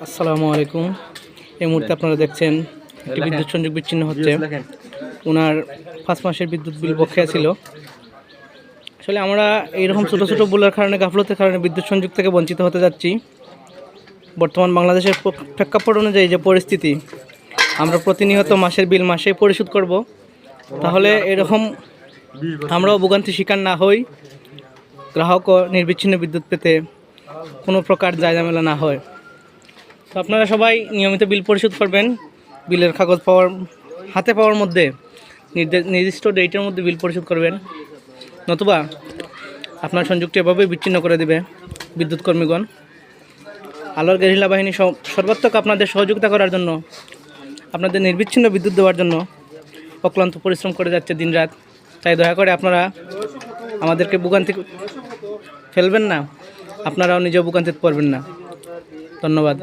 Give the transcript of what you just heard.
আসসালামু আলাইকুম। এই মুহূর্তে আপনারা দেখছেন একটি বিদ্যুৎ সংযোগ বিচ্ছিন্ন হচ্ছে। ওনার 5 মাসের বিদ্যুৎ বিল বকেয়া ছিল। আসলে আমরা এইরকম ছোটো ছোটো ভুলের কারণে, গাফলতের কারণে বিদ্যুৎ সংযোগ থেকে বঞ্চিত হতে যাচ্ছি। বর্তমান বাংলাদেশের প্রেক্ষাপট অনুযায়ী যে পরিস্থিতি, আমরা প্রতিনিয়ত মাসের বিল মাসেই পরিশোধ করব। তাহলে এরকম আমরাও ভোগান্তির শিকার না হই, গ্রাহকও নির্বিচ্ছিন্ন বিদ্যুৎ পেতে কোনো প্রকার ঝামেলা না হয়। তো আপনারা সবাই নিয়মিত বিল পরিশোধ করবেন। বিলের কাগজ হাতে পাওয়ার মধ্যে নির্দিষ্ট ডেটের মধ্যে বিল পরিশোধ করবেন, নতুবা আপনার সংযোগটি এভাবেই বিচ্ছিন্ন করে দেবে বিদ্যুৎ কর্মীগণ। আলোর গেরিলা বাহিনী সর্বাত্মক আপনাদের সহযোগিতা করার জন্য, আপনাদের নির্বিচ্ছিন্ন বিদ্যুৎ দেওয়ার জন্য অক্লান্ত পরিশ্রম করে যাচ্ছে দিনরাত। তাই দয়া করে আপনারা আমাদেরকে ভোগান্তি ফেলবেন না, আপনারাও নিজেও ভোগান্তিতে পড়বেন না। ধন্যবাদ।